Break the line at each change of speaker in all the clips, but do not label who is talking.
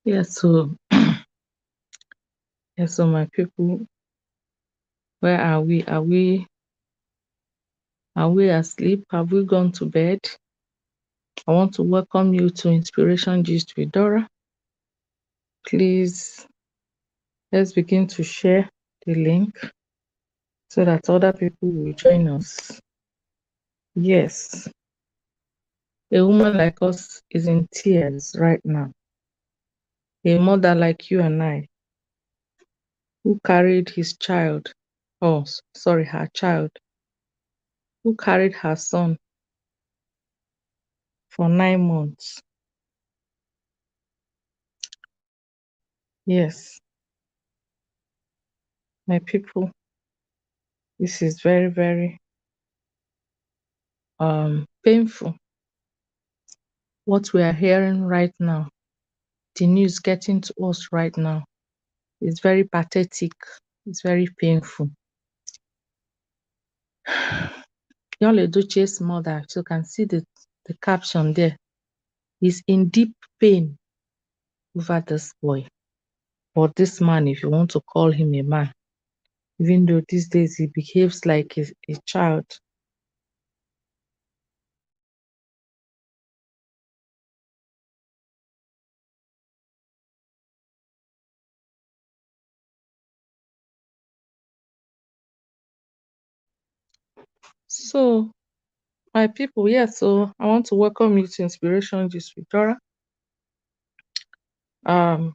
Yes, so yes, so my people, where are we? Are we asleep? Have we gone to bed? I want to welcome you to Inspiration Gist with Dora. Please, let's begin to share the link so that other people will join us. Yes, a woman like us is in tears right now. A mother like you and I, who carried his child, her child, who carried her son for 9 months. Yes, my people, this is very, very painful. What we are hearing right now, the news getting to us right now, is very pathetic. It's very painful. Yul Edochie's mother, so you can see the caption there, is in deep pain over this boy, or this man, if you want to call him a man, even though these days he behaves like a child. So, my people, yes, so I want to welcome you to Inspiration Gist with Dora. I'm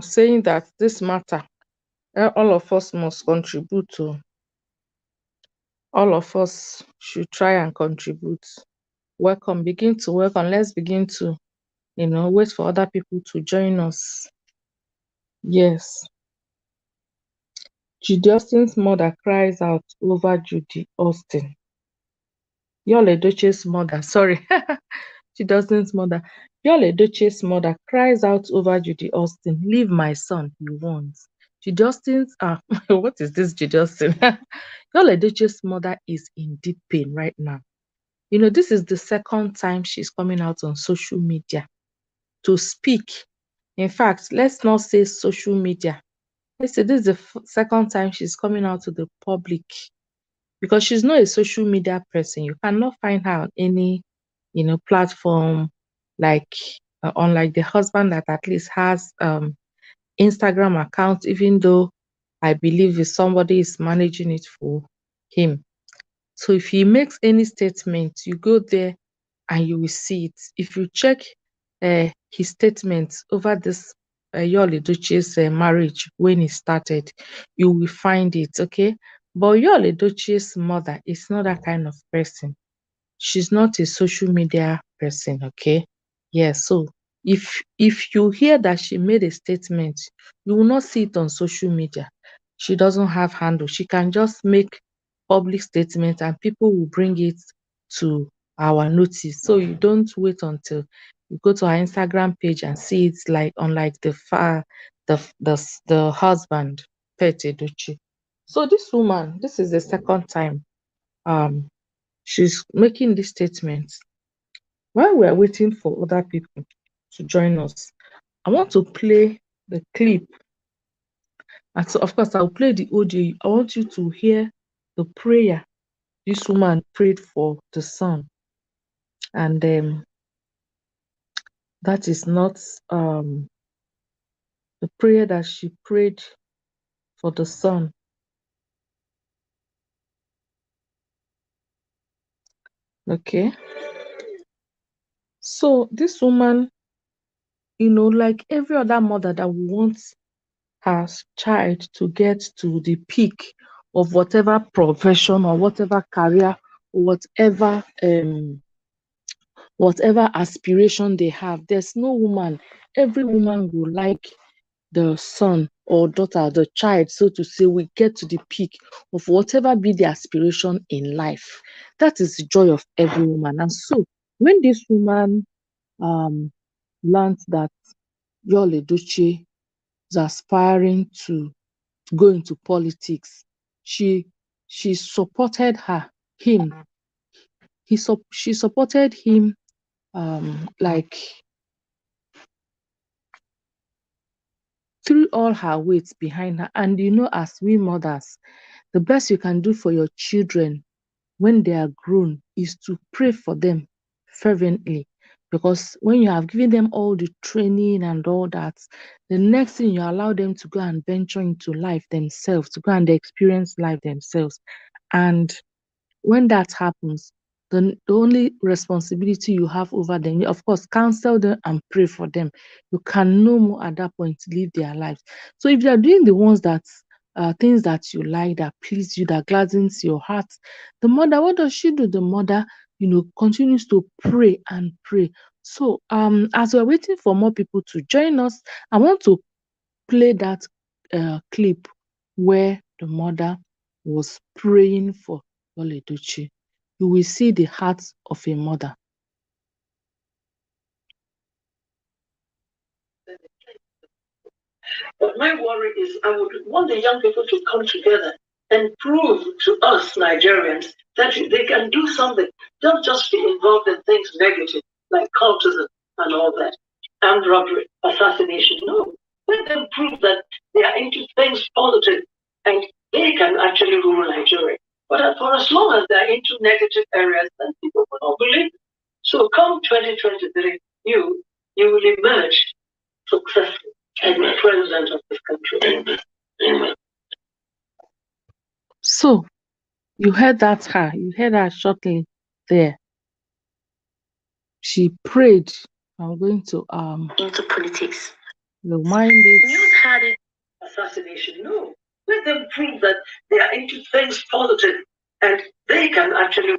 saying that this matter, all of us must contribute to. All of us should try and contribute. Welcome, begin to welcome. Let's begin to, wait for other people to join us. Yes. Judy Austin's mother cries out over Judy Austin. Yul Edochie's mother, sorry. Judy Austin's mother. Yul Edochie's mother cries out over Judy Austin. Leave my son, he wants. Judy Austin's, what is this Judy Austin? Yul Edochie's mother is in deep pain right now. This is the second time she's coming out on social media to speak. In fact, let's not say social media. Let's say this is the second time she's coming out to the public, because she's not a social media person. You cannot find her on any, platform, like unlike the husband that at least has Instagram account, even though I believe if somebody is managing it for him. So if he makes any statement, you go there and you will see it. If you check his statements over this Yul Edochie's marriage when it started, you will find it, okay? But Yul Edochie's mother is not that kind of person. She's not a social media person, okay? Yeah, so if you hear that she made a statement, you will not see it on social media. She doesn't have handle. She can just make public statements and people will bring it to our notice. So you don't wait until you go to our Instagram page and see it, like unlike the husband, Pet Edochie. So this woman, this is the second time she's making this statement. While we're waiting for other people to join us, I want to play the clip. And so, of course, I'll play the audio. I want you to hear the prayer this woman prayed for the son. And that is not the prayer that she prayed for the son. Okay. So this woman, like every other mother that wants her child to get to the peak of whatever profession or whatever career or whatever aspiration they have. There's no woman. Every woman will like the son or daughter, the child, so to say, will get to the peak of whatever be the aspiration in life. That is the joy of every woman. And so when this woman learned that Yul Edochie is aspiring to go into politics, she supported him. She supported him like threw all her weight behind her. And as we mothers, the best you can do for your children when they are grown is to pray for them fervently. Because when you have given them all the training and all that, the next thing you allow them to go and venture into life themselves, to go and experience life themselves. And when that happens, the only responsibility you have over them, of course, counsel them and pray for them. You can no more at that point live their lives. So if you are doing the ones that things that you like, that please you, that gladdens your heart, the mother, what does she do? The mother, continues to pray and pray. So as we're waiting for more people to join us, I want to play that clip where the mother was praying for Yul Edochie. You will see the heart of a mother.
But my worry is I would want the young people to come together and prove to us Nigerians that they can do something, not just be involved in things negative like cultism and all that, armed robbery, assassination. No, let them prove that they are into things positive and they can actually rule Nigeria. But for as long as they're into negative areas, then people will not believe it. So come 2023, you will emerge successful as the president of this country. Amen.
So you heard her shortly there. She prayed. I'm going to
into politics.
Remind it.
News had it assassination. No. Let them prove that they are into things positive and they can actually.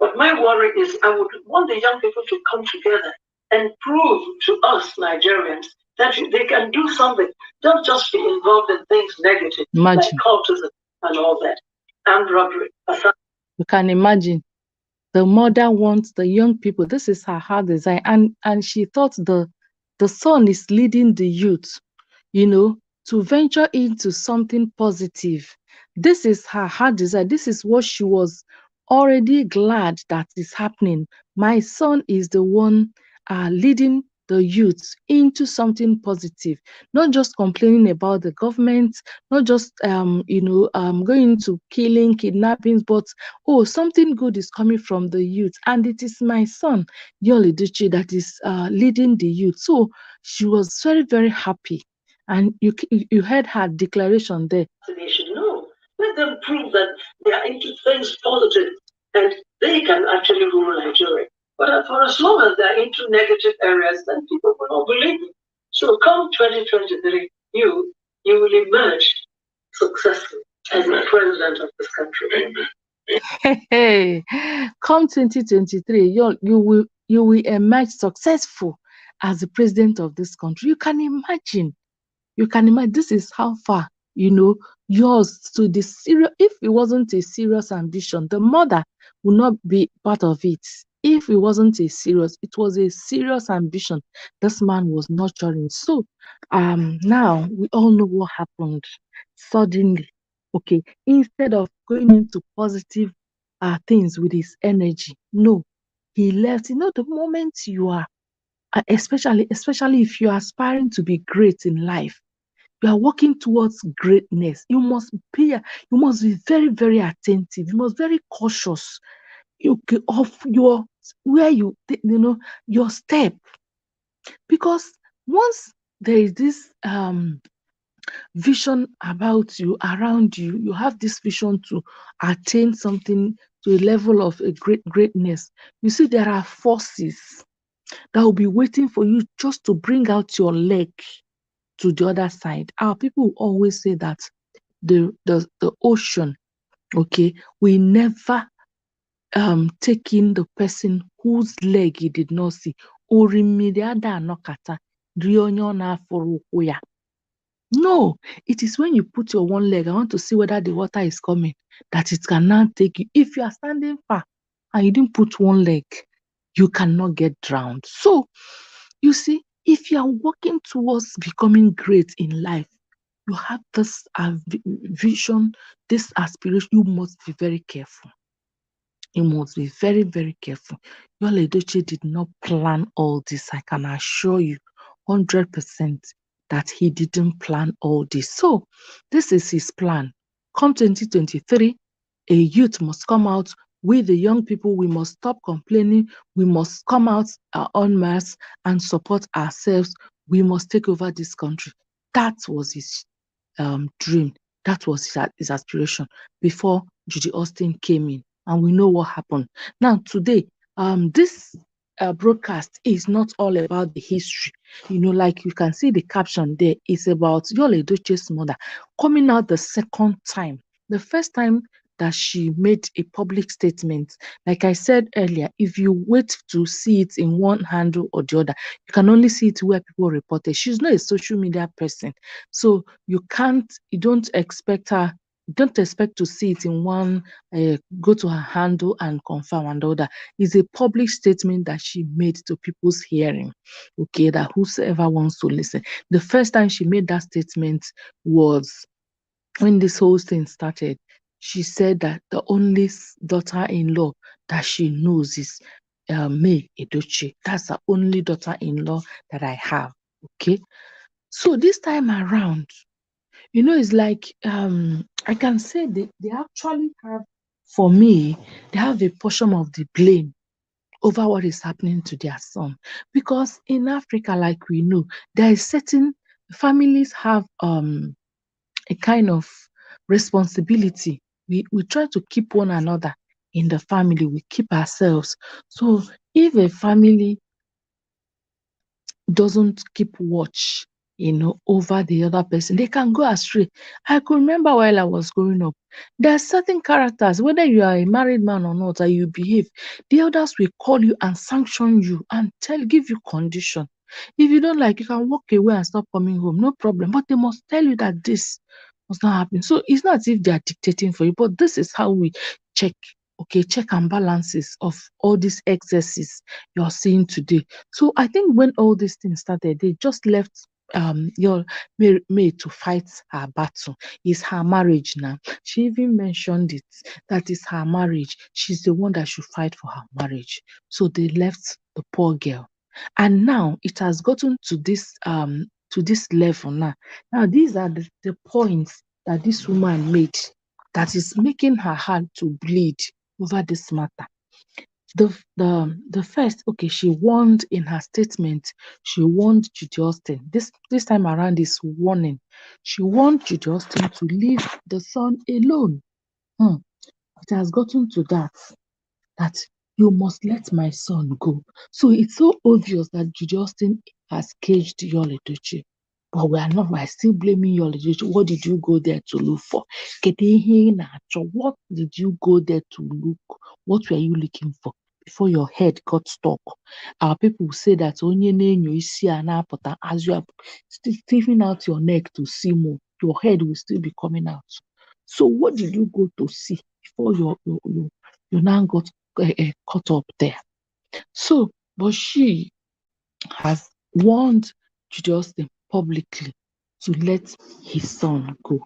But my worry is I would want the young people to come together and prove to us Nigerians that they can do something, not just be involved in things negative, like cultism and all that, armed robbery.
You can imagine. The mother wants the young people. This is her heart desire, and she thought the son is leading the youth, to venture into something positive. This is her heart desire. This is what she was already glad that is happening. My son is the one leading the youth into something positive, not just complaining about the government, not just going into killing, kidnappings, but something good is coming from the youth, and it is my son Yul Edochie that is leading the youth. So she was very, very happy. And you heard her declaration there.
No, let them prove that they are into things positive and they can actually rule Nigeria. But for as long as they're into negative areas, then people will not believe it. So come 2023, you will emerge successful as the president of this country.
Hey, come 2023, you will emerge successful as the president of this country. You can imagine. This is how far, yours to the serious. If it wasn't a serious ambition, the mother would not be part of it. If it wasn't it was a serious ambition this man was nurturing. So now we all know what happened suddenly. Okay, instead of going into positive things with his energy, no, he left. The moment you are especially if you are aspiring to be great in life, you are working towards greatness, you must be very, very attentive. You must be very cautious of your your step, because once there is this vision about you, around you, you have this vision to attain something, to a level of a greatness. You see, there are forces that will be waiting for you just to bring out your leg to the other side. Our people always say that the ocean, okay, we never take in the person whose leg he did not see. Orimiri ada anọkata rie onye ọ na-afụrụ ụkwụ ya. No, it is when you put your one leg, I want to see whether the water is coming, that it can now take you. If you are standing far and you didn't put one leg, you cannot get drowned. So, you see, if you are working towards becoming great in life, you have this vision, this aspiration, you must be very careful. You must be very, very careful. Yul Edochie did not plan all this, I can assure you, 100%. that he didn't plan all this. So this is his plan. Come 2023, a youth must come out. We, the young people, we must stop complaining. We must come out en masse and support ourselves. We must take over this country. That was his dream. That was his aspiration before Judy Austin came in. And we know what happened. Now, today, this broadcast is not all about the history. Like you can see the caption there, it's about Yul Edochie's mother coming out the second time. The first time that she made a public statement, like I said earlier, if you wait to see it in one handle or the other, you can only see it where people reported. She's not a social media person, so you don't expect to see it in one, go to her handle and confirm and all that. It's a public statement that she made to people's hearing, okay, that whosoever wants to listen. The first time she made that statement was when this whole thing started. She said that the only daughter-in-law that she knows is May Edochie. That's the only daughter-in-law that I have, okay? So this time around, it's like I can say they actually have, for me, they have a portion of the blame over what is happening to their son. Because in Africa, like we know, there is certain families have a kind of responsibility. We try to keep one another in the family, we keep ourselves. So if a family doesn't keep watch, over the other person, they can go astray. I could remember while I was growing up, there are certain characters, whether you are a married man or not, and you behave, the elders will call you and sanction you and give you condition. If you don't like, you can walk away and stop coming home, no problem. But they must tell you that this must not happen. So it's not as if they are dictating for you, but this is how we check. Okay, check and balances of all these excesses you're seeing today. So I think when all these things started, they just left your May to fight her battle. It's her marriage now. She even mentioned it, that is her marriage. She's the one that should fight for her marriage. So they left the poor girl. And now it has gotten to this level now. Now these are the points that this woman made that is making her heart to bleed over this matter. The first, okay, she warned in her statement, she warned Judy Austin. This time around is warning. She warned Judy Austin to leave the son alone. It has gotten to that you must let my son go. So it's so obvious that Judy Austin has caged Yul Edochie. But we're still blaming Yul Edochie. What did you go there to look for? What did you go there to look? What were you looking for before your head got stuck? Our people say that onye na-enyo isi a na-apụta, as you are stiffing out your neck to see more, your head will still be coming out. So what did you go to see before you now got caught up there? So, but she has warned Judy Austin publicly to let his son go.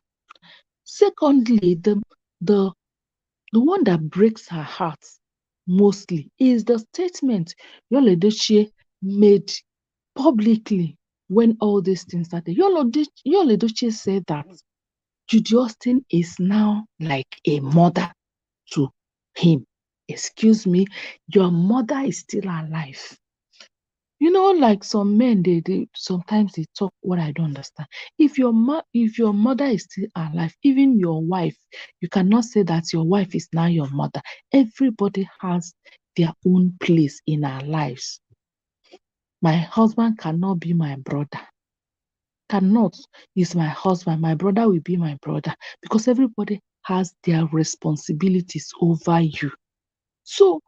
Secondly, the one that breaks her heart mostly is the statement Yul Edochie made publicly when all these things started. Yul Edochie said that Judy Austin is now like a mother to him. Excuse me, your mother is still alive. Like some men, they sometimes they talk what I don't understand. If your mother is still alive, even your wife, you cannot say that your wife is now your mother. Everybody has their own place in our lives. My husband cannot be my brother. Cannot. Is my husband. My brother will be my brother, because everybody has their responsibilities over you. So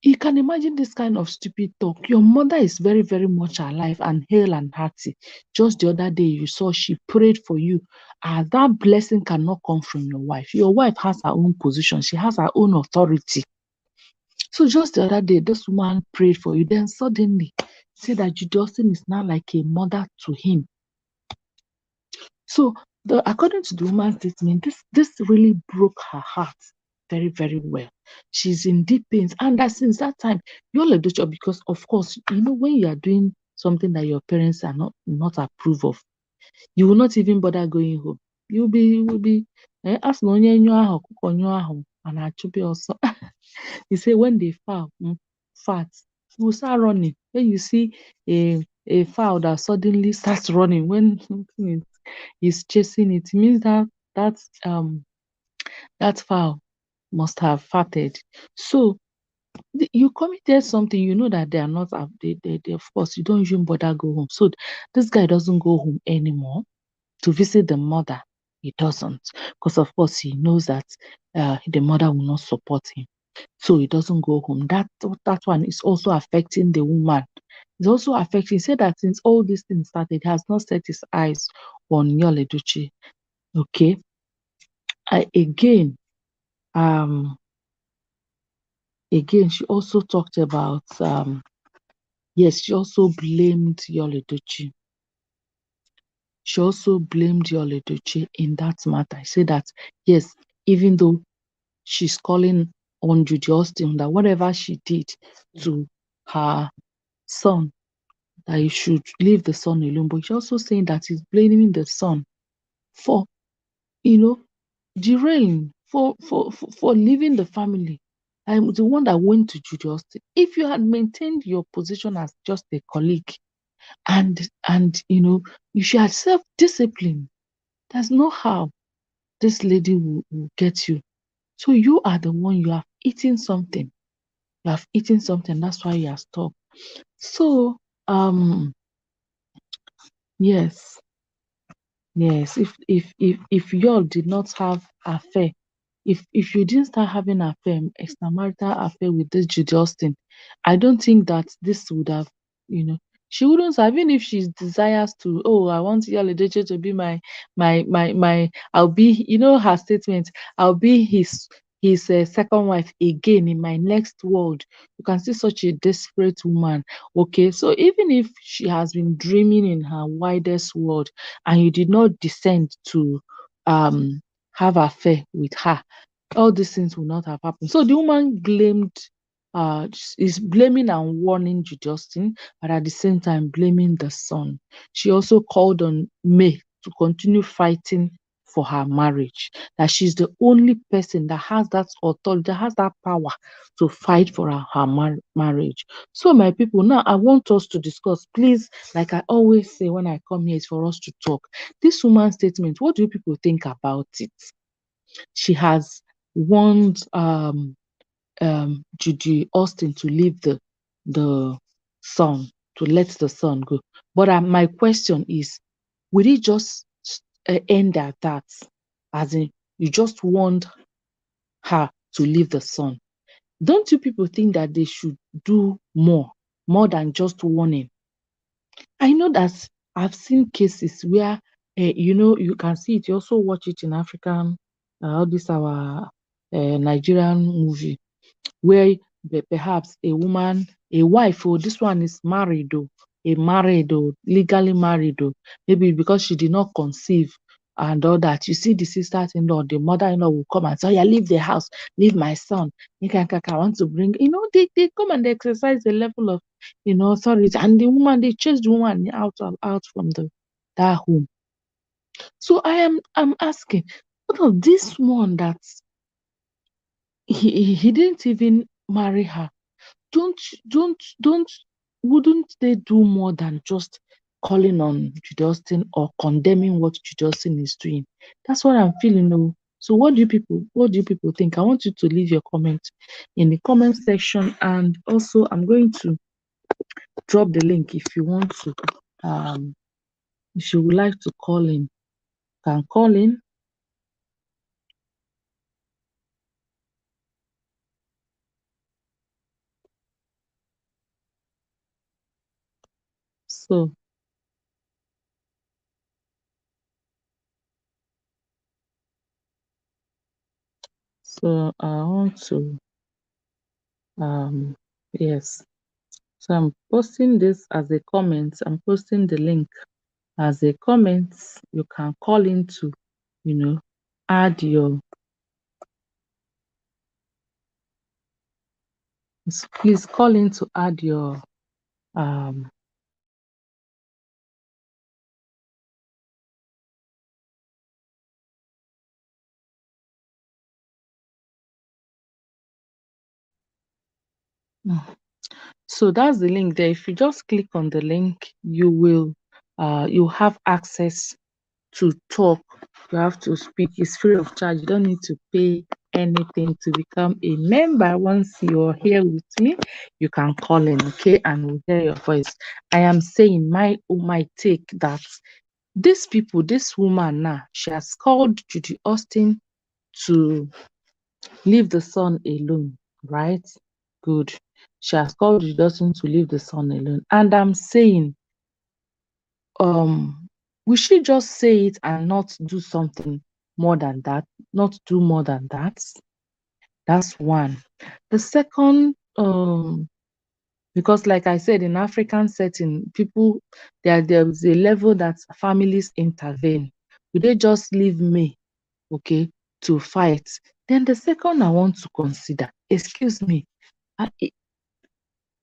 you can imagine this kind of stupid talk. Your mother is very, very much alive and hale and hearty. Just the other day, you saw she prayed for you. That blessing cannot come from your wife. Your wife has her own position. She has her own authority. So just the other day, this woman prayed for you. Then suddenly, say that Judy Austin is now like a mother to him. So according to the woman's statement, this really broke her heart very, very well. She's in deep pains. And that since that time, Yul Edochie, because of course, when you are doing something that your parents are not approve of, You will not even bother going home. You will be as no and actually also. You say when they foul fat, you will start running. When you see a fowl that suddenly starts running when it is chasing it, means that that fowl must have farted. So you committed something, you know that they are not they of course you don't even bother go home. So this guy doesn't go home anymore to visit the mother. He doesn't, because of course he knows that the mother will not support him. So he doesn't go home. That one is also affecting the woman. It's also affecting. He said that since all these things started, he has not set his eyes on Yul Edochie. Okay. Again, she also talked about yes, she also blamed Yul Edochie. She also blamed Yul Edochie in that matter. I said that yes, even though she's calling on Judy Austin that whatever she did to her son, that he should leave the son alone. But she's also saying that he's blaming the son for, derailing, for leaving the family. I'm the one that went to Judy Austin. If you had maintained your position as just a colleague, and you should have self-discipline. There's no how this lady will get you. So you are the one, you have eaten something. You have eaten something. That's why you are stopped. So yes. Yes, if y'all did not have affair, if you didn't start having affair, extramarital affair with this Judy Austin, I don't think that this would have, she wouldn't have, even if she desires to, oh, I want Yul Edochie to be my, I'll be, her statement, I'll be his second wife again in my next world. You can see such a desperate woman. Okay, so even if she has been dreaming in her widest world, and you did not descend to have affair with her, all these things will not have happened. So the woman is blaming and warning Judy Austin, but at the same time blaming the son. She also called on May to continue fighting for her marriage, that she's the only person that has that authority, that has that power to fight for her marriage. So my people, now I want us to discuss, please, like I always say when I come here, is for us to talk. This woman's statement, what do you people think about it? She has warned Judy Austin to leave the son, to let the son go. But my question is, will it just end at that? As in, you just warned her to leave the son. Don't you people think that they should do more than just warning? I know that I've seen cases where, you can see it. You also watch it in African, all this our Nigerian movie, where perhaps a woman, a wife, or this one is married, or legally married, or maybe because she did not conceive and all that. You see the sisters-in-law, the mother-in-law will come and say, "Oh, yeah, leave the house, leave my son. I want to bring," they come and they exercise the level of, authority. And the woman, they chase the woman out from that home. So I'm asking, what of this one that he didn't even marry her? Don't wouldn't they do more than just calling on Judy Austin or condemning what Judy Austin is doing? That's what I'm feeling. Oh. So what do you people think? I want you to leave your comment in the comment section, and also I'm going to drop the link if you want to. If you would like to call in, can call in. So I want to yes. So I'm posting this as a comment. I'm posting the link as a comment. You can call in to, add your, please call in to add your So that's the link there. If you just click on the link, you will you have access to talk. You have to speak. It's free of charge. You don't need to pay anything to become a member. Once you're here with me, you can call in, okay, and we'll hear your voice. I am saying my take that these people, this woman now, she has called Judy Austin to leave the son alone, right? Good. She has called Judy Austin to leave the son alone. And I'm saying, we should just say it and not do something more than that, not do more than that. That's one. The second, because like I said, in African setting, people there's a level that families intervene. Would they just leave me, okay, to fight? Then the second I want to consider, excuse me,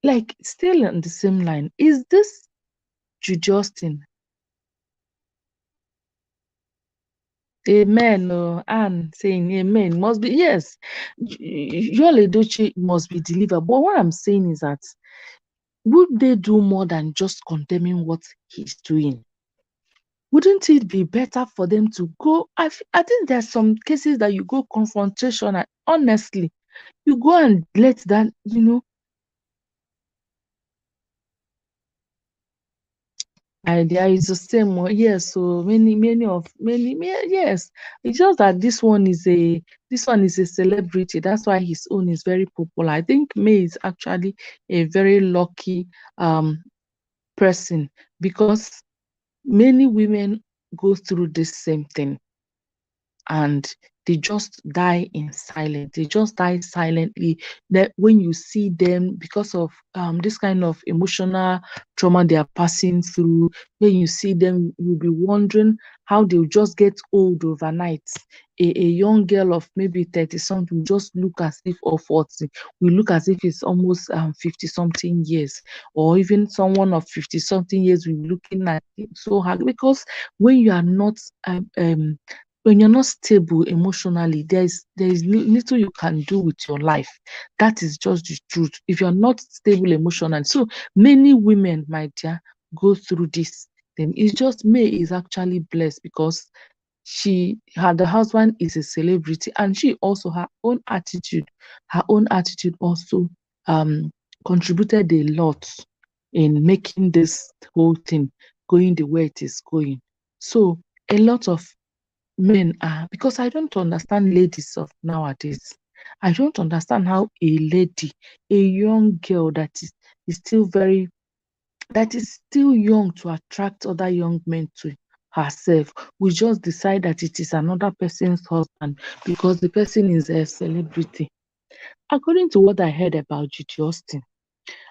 like still on the same line, is this Judy Austin? Amen. Oh, Anne saying amen must be yes. Yul Edochie must be delivered. But what I'm saying is that would they do more than just condemning what he's doing? Wouldn't it be better for them to go? I think there's some cases that you go confrontation and honestly, you go and let that, idea is the same one. Yes, so yes. It's just that this one is a celebrity. That's why his own is very popular. I think May is actually a very lucky person because many women go through this same thing and they just die in silence. They just die silently. That when you see them, because of this kind of emotional trauma they are passing through, when you see them, you'll be wondering how they'll just get old overnight. A young girl of maybe 30 something will just look as if, or 40, will look as if it's almost 50 something years, or even someone of 50 something years will be looking at it so hard because when you are not when you're not stable emotionally, there is little you can do with your life. That is just the truth. If you're not stable emotionally, so many women, my dear, go through this. Then it's just May is actually blessed because the husband is a celebrity, and she also her own attitude also contributed a lot in making this whole thing going the way it is going. So a lot of men are, because I don't understand ladies of nowadays. I don't understand how a lady, a young girl is still very that is still young to attract other young men to herself. We just decide that it is another person's husband because the person is a celebrity. According to what I heard about Judy Austin,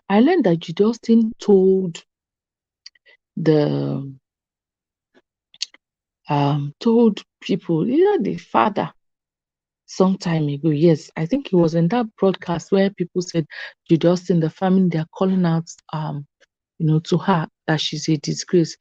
I learned that Judy Austin the told people, the father some time ago. Yes, I think it was in that broadcast where people said Judy Austin, the family, they're calling out to her that she's a disgrace.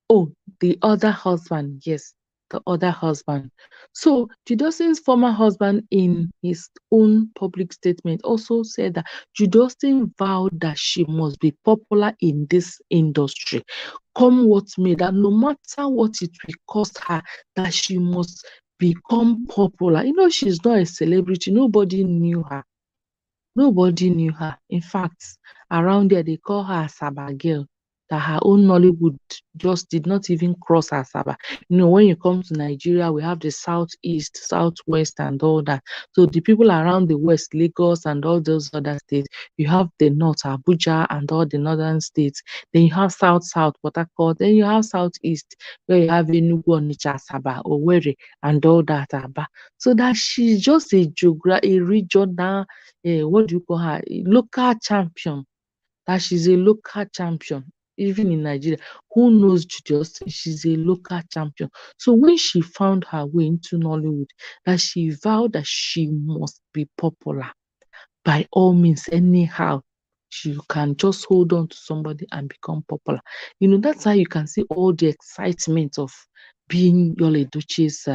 Oh, the other husband, yes, the other husband. So Judy Austin's former husband, in his own public statement, also said that Judy Austin vowed that she must be popular in this industry, come what may, that no matter what it will cost her, that she must become popular. She's not a celebrity. Nobody knew her. Nobody knew her. In fact, around there, they call her Saba girl, that her own Nollywood just did not even cross her Saba. When you come to Nigeria, we have the southeast, southwest, and all that. So the people around the west, Lagos, and all those other states, you have the north, Abuja, and all the northern states. Then you have south, Port Harcourt. Then you have southeast, where you have Enugu, Onitsha, Saba, Owerri, and all that, Aba. So that she's just a regional, what do you call her? A local champion. That she's a local champion. Even in Nigeria, who knows Judy Austin? She's a local champion. So when she found her way into Nollywood, that she vowed that she must be popular by all means, anyhow. You can just hold on to somebody and become popular. That's how you can see all the excitement of being Yul Edochie's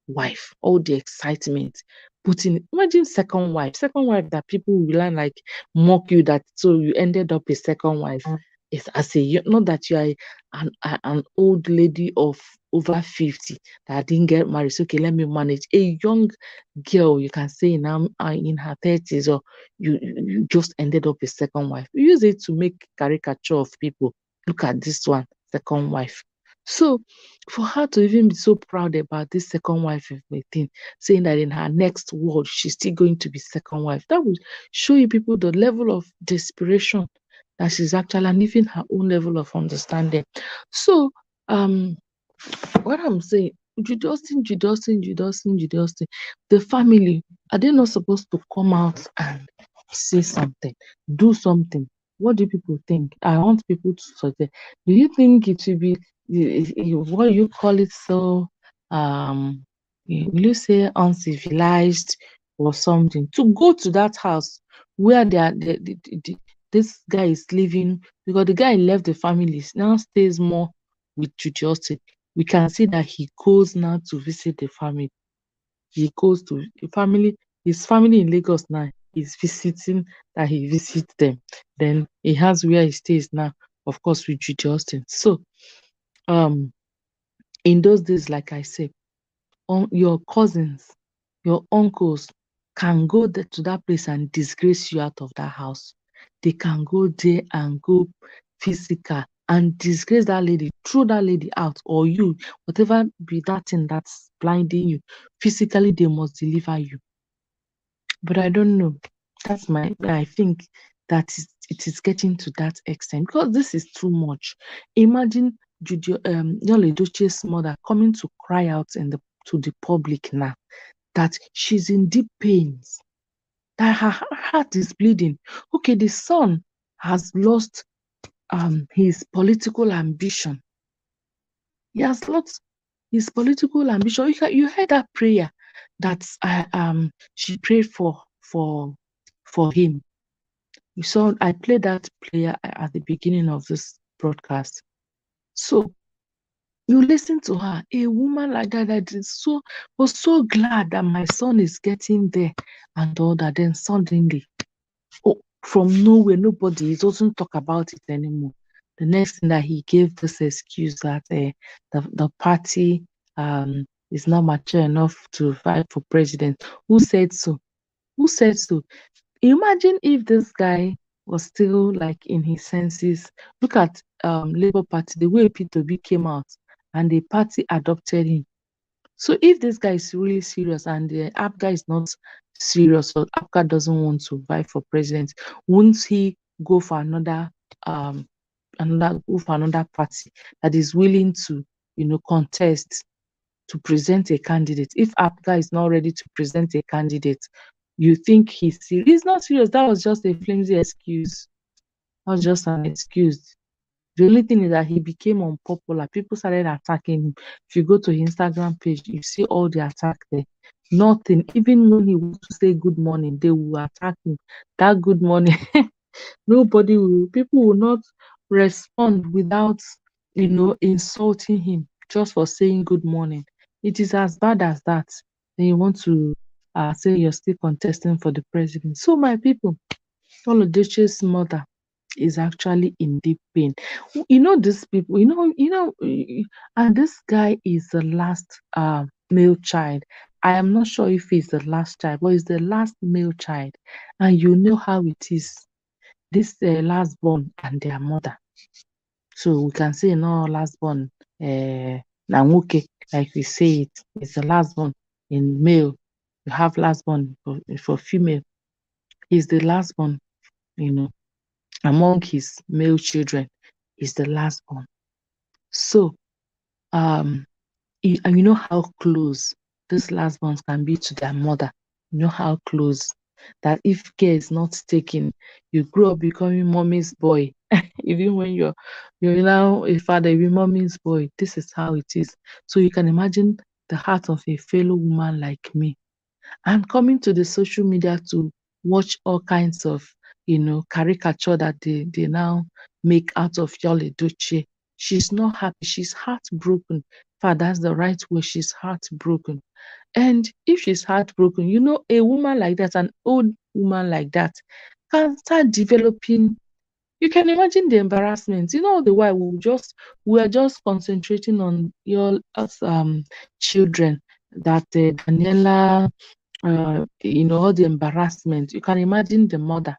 wife, all the excitement. putting it. Imagine second wife that people will like mock you that so you ended up a second wife. It's as a not that you are an old lady of over 50 that didn't get married. So okay, let me manage a young girl. You can say now in her 30s, or you just ended up a second wife. You use it to make caricature of people. Look at this one, second wife. So for her to even be so proud about this second wife thing, saying that in her next world she's still going to be second wife, that would show you people the level of desperation that she's actually, and even her own level of understanding. So what I'm saying, Judy Austin, the family, are they not supposed to come out and say something, do something? What do people think? I want people to suggest. Do you think it will be what you call it, so will you say uncivilized or something, to go to that house where this guy is living, because the guy left the family, now stays more with Judy Austin. We can see that he goes now to visit the family. He goes to the family, his family in Lagos now. He's visiting that he visits them. Then he has where he stays now, of course, with Judy Austin. So, in those days, like I said, your cousins, your uncles can go to that place and disgrace you out of that house. They can go there and go physical and disgrace that lady, throw that lady out, or you, whatever be that thing that's blinding you. Physically, they must deliver you. But I don't know. I think that it is getting to that extent, because this is too much. Imagine Yul Edochie's mother coming to cry out to the public now that she's in deep pains, that her heart is bleeding. Okay, the son has lost his political ambition. He has lost his political ambition. You heard that prayer that she prayed for him. You saw I played that prayer at the beginning of this broadcast. So you listen to her, a woman like that was so glad that my son is getting there and all that. Then suddenly, from nowhere, nobody, he doesn't talk about it anymore. The next thing that he gave this excuse that the party is not mature enough to fight for president. Who said so? Who said so? Imagine if this guy was still like in his senses. Look at Labour Party, the way P2B came out and the party adopted him. So if this guy is really serious and the APGA is not serious, or APGA doesn't want to vie for president, won't he go for another party that is willing to, contest, to present a candidate? If APGA is not ready to present a candidate, you think he's serious? He's not serious. That was just a flimsy excuse. That was just an excuse. The only thing is that he became unpopular. People started attacking him. If you go to his Instagram page, you see all the attack there. Nothing. Even when he wants to say good morning, they will attack him. That good morning, people will not respond without, insulting him just for saying good morning. It is as bad as that. Then you want to say you're still contesting for the president. So my people, Yul Edochie's mother is actually in deep pain. These people, and this guy is the last male child. I am not sure if he's the last child, but he's the last male child. And you know how it is. This last born and their mother. So we can say no last born Nanwoke, like we say it. It's the last born in male. You have last born for female. He's the last born, among his male children, is the last born. So, and you know how close these last borns can be to their mother. You know how close that if care is not taken, you grow up becoming mommy's boy. Even when you're now a father, you're mommy's boy. This is how it is. So you can imagine the heart of a fellow woman like me. And coming to the social media to watch all kinds of, caricature that they now make out of Yul Edochie. She's not happy. She's heartbroken. fact, that's the right way. She's heartbroken. And if she's heartbroken, you know, a woman like that, an old woman like that, can start developing. You can imagine the embarrassment. You know, the while we are just concentrating on your children, that Daniela, you know, all the embarrassment. You can imagine the mother.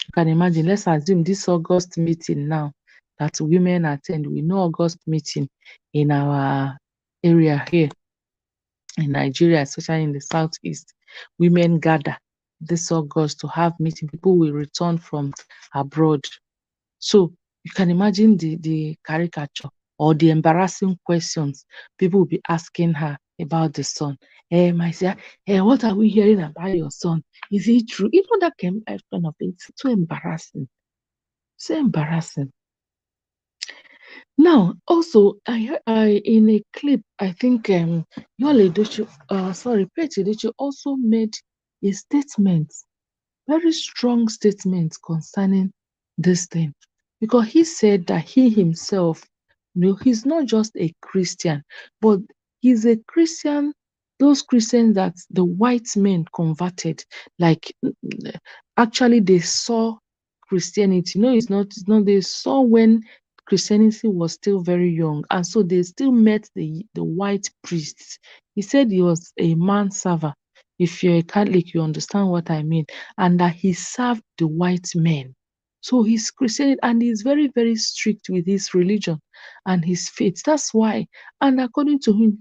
You can imagine. Let's assume this August meeting now that women attend. We know August meeting in our area here in Nigeria, especially in the southeast. Women gather this August to have meeting. People will return from abroad. So you can imagine the caricature or the embarrassing questions people will be asking her about the son. My dear, what are we hearing about your son? Is it true? You know, that kind of thing. It's too embarrassing. So embarrassing. Now, also, I in a clip, I think Yul Edochie, Pete Edochie also made a statement, very strong statement concerning this thing, because he said that he himself, you know, he's not just a Christian, but he's a Christian. Those Christians that the white men converted, like actually they saw Christianity. No, it's not. They saw when Christianity was still very young, and so they still met the white priests. He said he was a manservant. If you're a Catholic, you understand what I mean, and that he served the white men. So he's Christian and he's very, very strict with his religion and his faith. That's why, and according to him,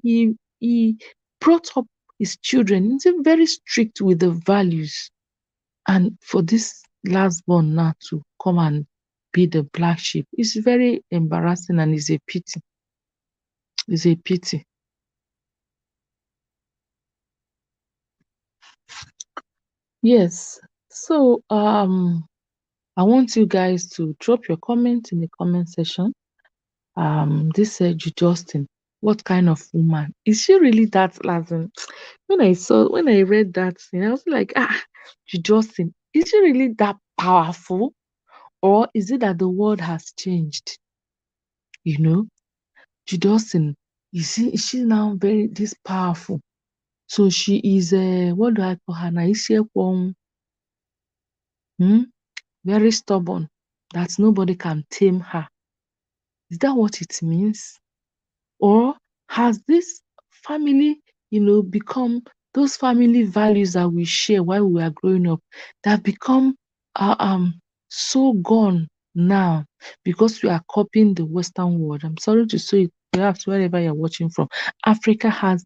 he brought up his children. He's very strict with the values. And for this last born now to come and be the black sheep, it's very embarrassing and it's a pity. It's a pity. Yes. So I want you guys to drop your comment in the comment section. This Judy Austin, what kind of woman is she? Really that last? When I read that thing, I was like, Judy Austin, is she really that powerful, or is it that the world has changed? You know, Judy Austin, is she now very this powerful? So she is what do I call her now? Is she very stubborn that nobody can tame her? Is that what it means? Or has this family, you know, become those family values that we share while we are growing up that have become so gone now because we are copying the Western world? I'm sorry to say it, perhaps wherever you're watching from, Africa has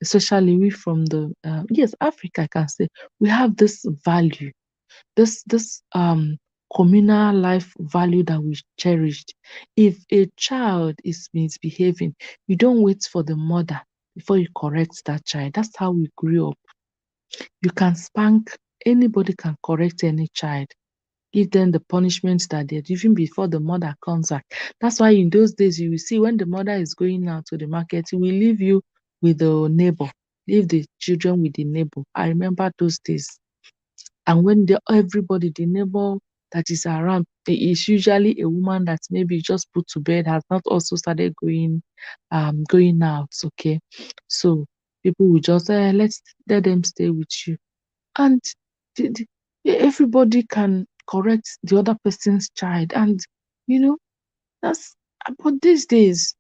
especially we from the yes, Africa, I can say we have this value, this communal life value that we cherished. If a child is misbehaving, you don't wait for the mother before you correct that child. That's how we grew up. You can spank, anybody can correct any child, give them the punishment that they're even before the mother comes back. That's why in those days you will see when the mother is going out to the market, he will leave you with the neighbor, leave the children with the neighbor. I remember those days. And when everybody, the neighbor that is around, is usually a woman that maybe just put to bed, has not also started going out. Okay, so people will just let's let them stay with you, and the, everybody can correct the other person's child, and you know that's. But these days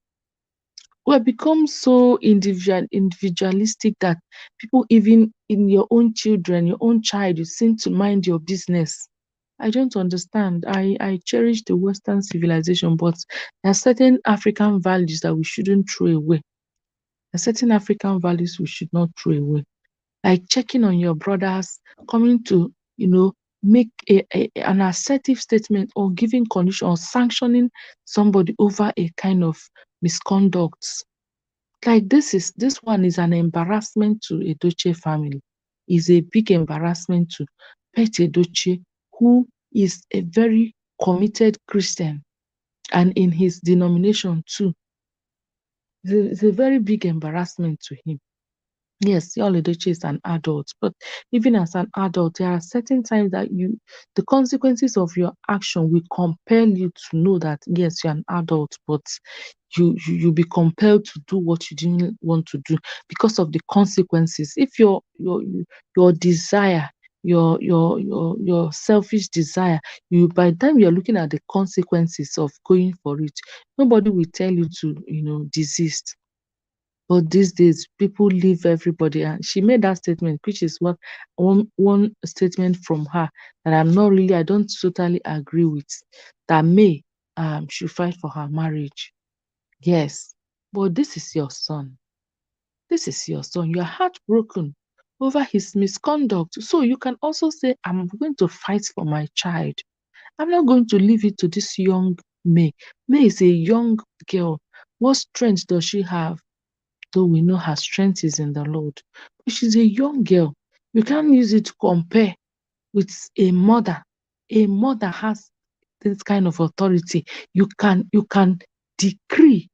we have become so individualistic that people, even in your own children, your own child, you seem to mind your business. I don't understand. I cherish the Western civilization, but there are certain African values that we shouldn't throw away. There are certain African values we should not throw away. Like checking on your brothers, coming to, make an assertive statement or giving condition or sanctioning somebody over a kind of misconduct. Like this one is an embarrassment to Edochie family. Is a big embarrassment to Pet Edochie, who is a very committed Christian, and in his denomination too. It's a very big embarrassment to him. Yes, Yul Edochie is an adult, but even as an adult, there are certain times that the consequences of your action will compel you to know that yes, you're an adult, but you be compelled to do what you didn't want to do because of the consequences. If your desire, your selfish desire, by the time you're looking at the consequences of going for it, nobody will tell you to desist. But these days, people leave everybody. And she made that statement, which is what one statement from her that I don't totally agree with. That May should fight for her marriage. Yes, but this is your son. This is your son. You're heartbroken over his misconduct. So you can also say, I'm going to fight for my child. I'm not going to leave it to this young May. May is a young girl. What strength does she have? Though we know her strength is in the Lord. But she's a young girl. You can't use it to compare with a mother. A mother has this kind of authority. You can decree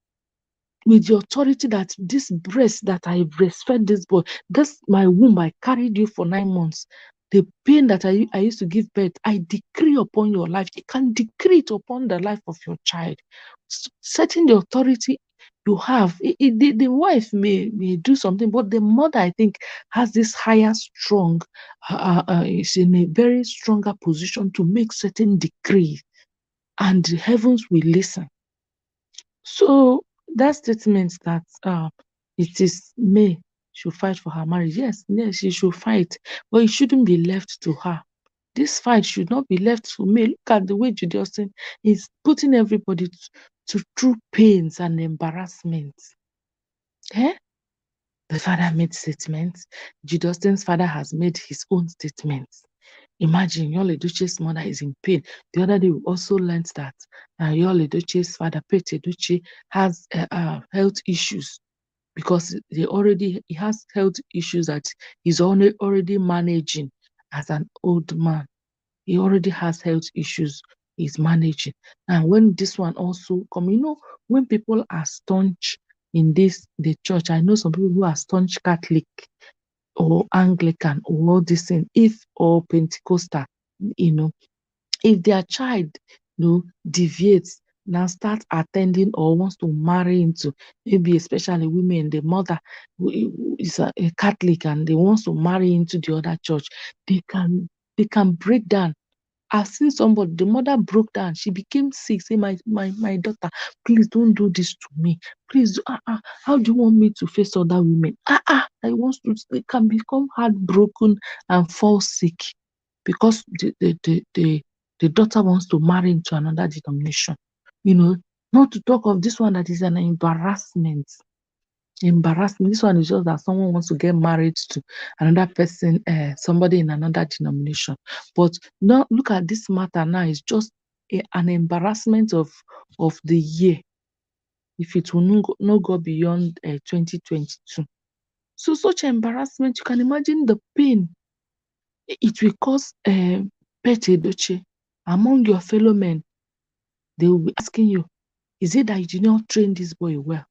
with the authority that this breast that I breastfed this boy, this my womb, I carried you for 9 months. The pain that I used to give birth, I decree upon your life. You can decree it upon the life of your child. Setting the authority you have. The wife may do something, but the mother, I think, has this higher strong, is in a very stronger position to make certain decrees, and the heavens will listen. So that statement that it is May should fight for her marriage. Yes, she should fight, but it shouldn't be left to her. This fight should not be left to May. Look at the way Judy Austin is putting everybody through pains and embarrassment. Eh? The father made statements. Judy Austin's father has made his own statements. Imagine Yul Edochie's mother is in pain. The other day, we also learned that Yul Edochie's father, Pete Edochie, has health issues because he has health issues that he's already managing as an old man. He already has health issues he's managing. And when this one also come, when people are staunch in the church, I know some people who are staunch Catholic or Anglican or all this thing, or Pentecostal, if their child, deviates, now start attending or wants to marry into, maybe especially women, the mother who is a Catholic and they wants to marry into the other church, they can break down. I've seen somebody, the mother broke down. She became sick. Say, my daughter, please don't do this to me. Please, how do you want me to face other women? They can become heartbroken and fall sick because the daughter wants to marry into another denomination. Not to talk of this one that is an embarrassment. This one is just that someone wants to get married to another person, somebody in another denomination. But now look at this matter now. It's just an embarrassment of the year, if it will not go beyond 2022. So such embarrassment, you can imagine the pain it will cause Pete Edochie among your fellow men. They will be asking you, is it that you did not train this boy well?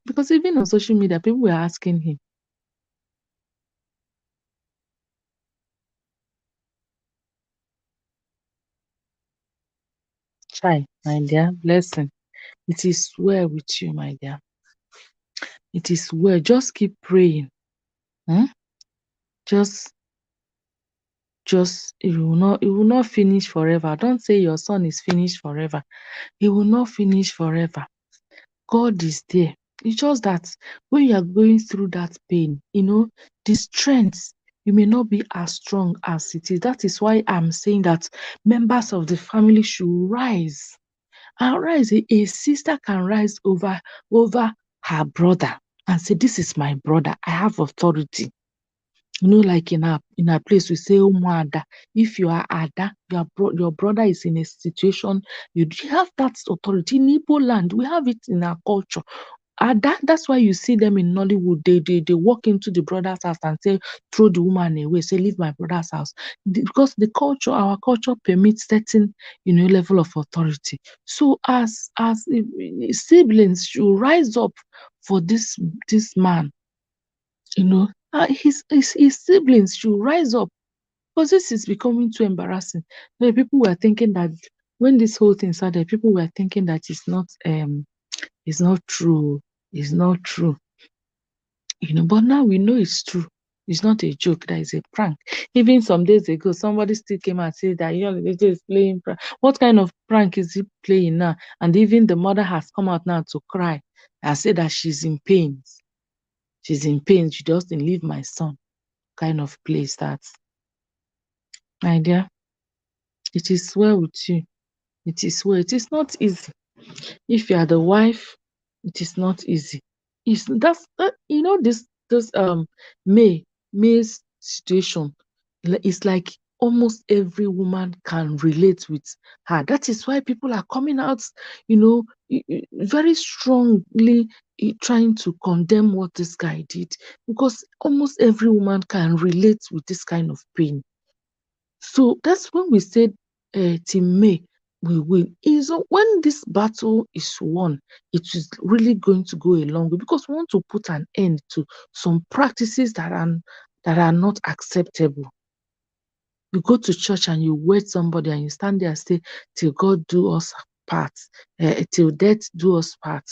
Because even on social media, people were asking him. Chai, my dear, blessing. It is well with you, my dear. It is well. Just keep praying. Just it will not finish forever. Don't say your son is finished forever. It will not finish forever. God is there. It's just that when you are going through that pain, the strength, you may not be as strong as it is. That is why I'm saying that members of the family should rise. And rise. A sister can rise over her brother and say, this is my brother. I have authority. Like in our place, we say, Ada. If you are Ada, your brother is in a situation, you have that authority. In Igbo land, we have it in our culture. That's why you see them in Nollywood. They walk into the brother's house and say, throw the woman away, say, leave my brother's house. Because our culture permits certain, level of authority. So as siblings should rise up for this man. His siblings should rise up, because this is becoming too embarrassing. People were thinking that when this whole thing started, people were thinking that it's not true, it's not true. But now we know it's true. It's not a joke, that is a prank. Even some days ago, somebody still came and said that Yul Edochie is playing prank. What kind of prank is he playing now? And even the mother has come out now to cry and say that she's in pain. She's in pain. She doesn't leave my son. Kind of place that. My dear, it is well with you. It is well. It is not easy. If you are the wife, it is not easy. This May's situation. It's like almost every woman can relate with her. That is why people are coming out, very strongly, trying to condemn what this guy did, because almost every woman can relate with this kind of pain. So that's when we said, Team May, we win. Is when this battle is won, it is really going to go a long way, because we want to put an end to some practices that are not acceptable. You go to church and you wed somebody and you stand there and say, "Till God do us part, till death do us part.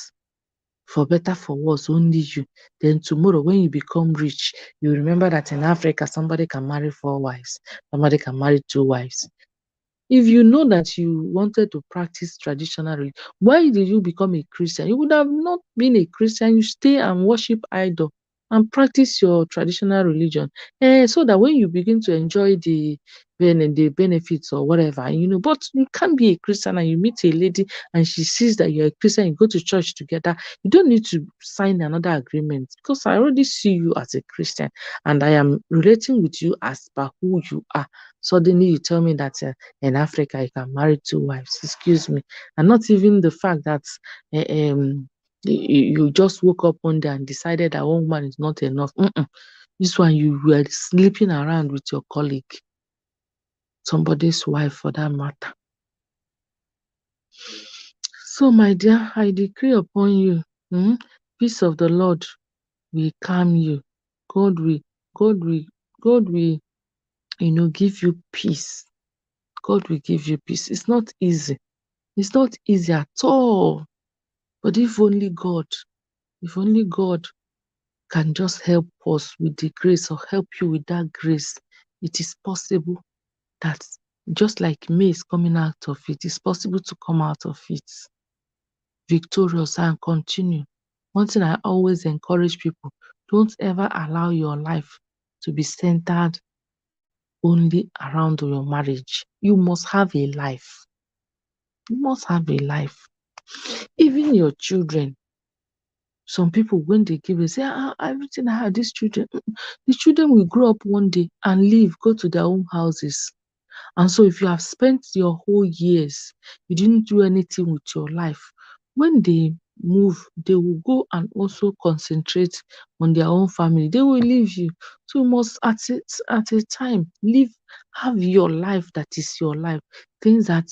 For better, for worse, only you." Then tomorrow, when you become rich, you remember that in Africa, somebody can marry 4 wives, somebody can marry 2 wives. If you know that you wanted to practice traditionally, why did you become a Christian? You would have not been a Christian. You stay and worship idol and practice your traditional religion, so that when you begin to enjoy the benefits or whatever, but you can't be a Christian and you meet a lady and she sees that you're a Christian, you go to church together, you don't need to sign another agreement, because I already see you as a Christian and I am relating with you as per who you are. Suddenly you tell me that in Africa you can marry 2 wives. Excuse me. And not even the fact that you just woke up one day and decided that one woman is not enough. This one, you were sleeping around with your colleague, somebody's wife for that matter. So, my dear, I decree upon you, peace of the Lord will calm you. God will, God will, God will, give you peace. God will give you peace. It's not easy. It's not easy at all. But if only God can just help us with the grace, or help you with that grace, it is possible that, just like May is coming out of it, it's possible to come out of it victorious and continue. One thing I always encourage people, don't ever allow your life to be centered only around your marriage. You must have a life. You must have a life. Even your children. Some people, when they give it, say, everything I have, these children. The children will grow up one day and leave, go to their own houses. And so if you have spent your whole years, you didn't do anything with your life, when they move, they will go and also concentrate on their own family. They will leave you. So you must, at a time, have your life that is your life. Things that,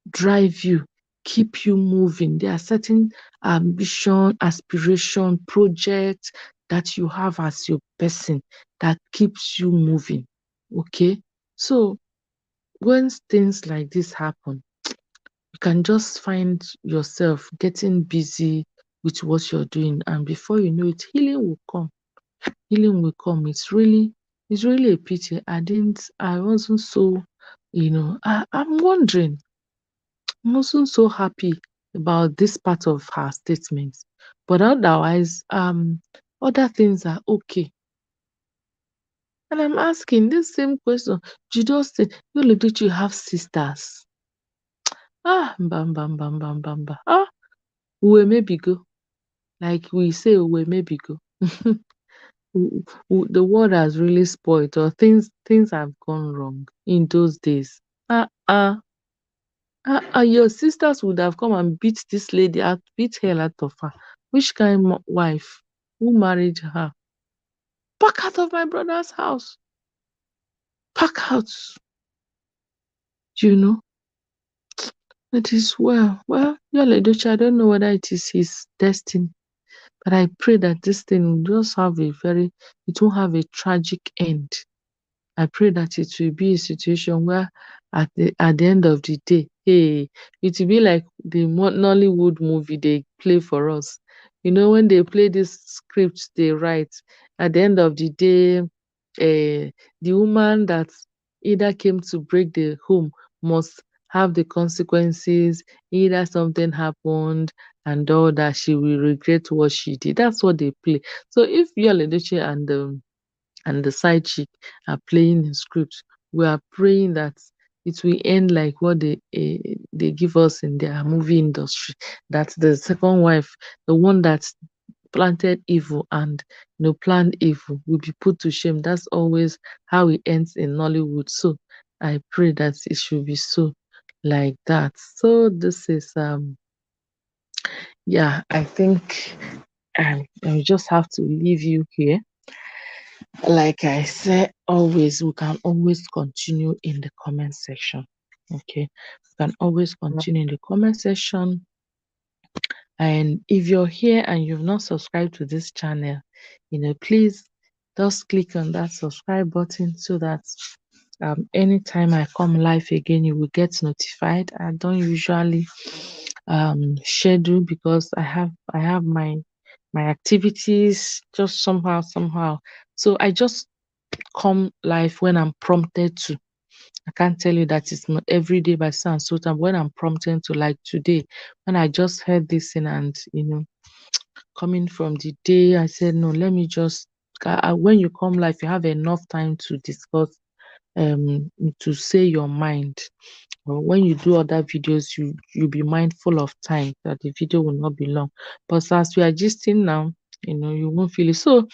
drive you, keep you moving. There are certain ambition, aspiration, projects that you have as your person that keeps you moving. Okay? So when things like this happen, you can just find yourself getting busy with what you're doing, and before you know it, healing will come. Healing will come. It's really a pity. I wasn't so, I'm wondering. I wasn't so happy about this part of her statements. But otherwise, other things are okay. And I'm asking this same question. Judy Austin, did you have sisters? Bam, bam, bam, bam, bam, bam. We maybe go. Like we say, we maybe go. The world has really spoiled, or things have gone wrong in those days. Your sisters would have come and beat this lady out, beat hell out of her. Which kind of wife? Who married her? Pack out of my brother's house. Pack out. It is well. Well, Yul Edochie, I don't know whether it is his destiny But I pray that this thing will just have it won't have a tragic end. I pray that it will be a situation where at the end of the day, hey, it will be like the Nollywood movie they play for us. You know, when they play this script they write, at the end of the day, the woman that either came to break the home must have the consequences, either something happened and all that she will regret what she did. That's what they play. So if Yul Edochie and the side chick are playing in script, we are praying that it will end like what they give us in their movie industry. That the second wife, the one that planted evil and planned evil, will be put to shame. That's always how it ends in Nollywood. So I pray that it should be so like that. So this is yeah, I think I just have to leave you here. Like I said, always, we can always continue in the comment section. Okay, we can always continue in the comment section. And if you're here and you've not subscribed to this channel, please just click on that subscribe button so that anytime I come live again, you will get notified. I don't usually schedule because I have my activities just somehow. So I just come live when I'm prompted to. I can't tell you that it's not every day by so and so time. When I'm prompted to, like today, when I just heard this thing and coming from the day, I said no, let me just. When you come live, you have enough time to discuss, to say your mind. Or when you do other videos, you be mindful of time that the video will not be long. But as we are gisting now, you won't feel it. So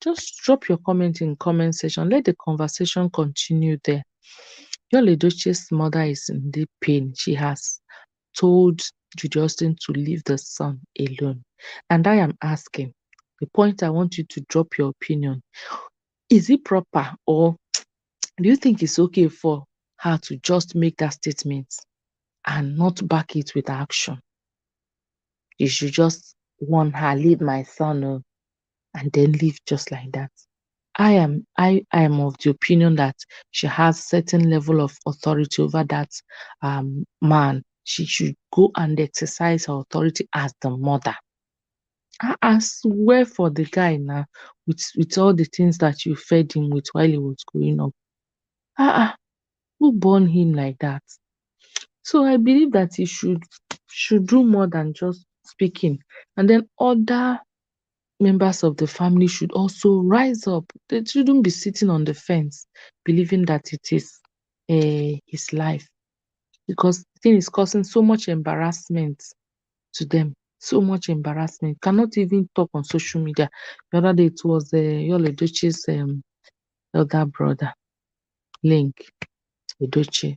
just drop your comment in comment section. Let the conversation continue there. Yul Edochie's mother is in deep pain. She has told Judy Austin to leave the son alone. And I am asking, the point I want you to drop your opinion, is it proper, or do you think it's okay for her to just make that statement and not back it with action? You should just warn her, leave my son, and then leave just like that. I am of the opinion that she has certain level of authority over that man. She should go and exercise her authority as the mother. I swear for the guy now, with all the things that you fed him with while he was growing up. Who born him like that? So I believe that he should do more than just speaking. And then other members of the family should also rise up. They shouldn't be sitting on the fence, believing that it is his life, because the thing is causing so much embarrassment to them. So much embarrassment. Cannot even talk on social media. The other day it was Yul Edochie's elder brother, Link Edochie.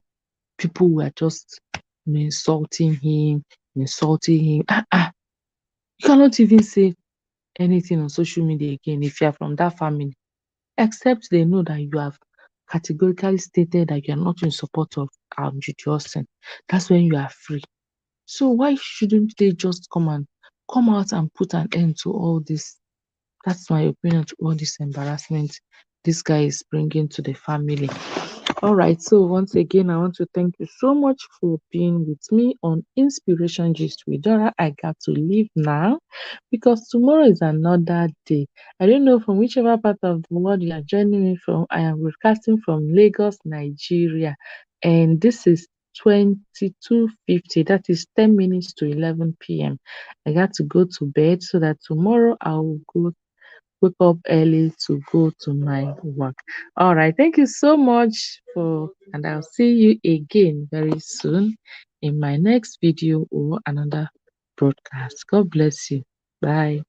People were just insulting him. You cannot even say anything on social media again if you are from that family, except they know that you have categorically stated that you are not in support of Judy Austin. That's when you are free. So why shouldn't they just come out and put an end to all this? That's my opinion to all this embarrassment this guy is bringing to the family. All right, so once again, I want to thank you so much for being with me on Inspiration Gist with Dora. I got to leave now because tomorrow is another day. I don't know from whichever part of the world you are joining me from. I am broadcasting from Lagos, Nigeria, and this is 22:50. That is 10 minutes to 11 p.m. I got to go to bed so that tomorrow I will wake up early to go to my work. All right. Thank you so much and I'll see you again very soon in my next video or another broadcast. God bless you. Bye.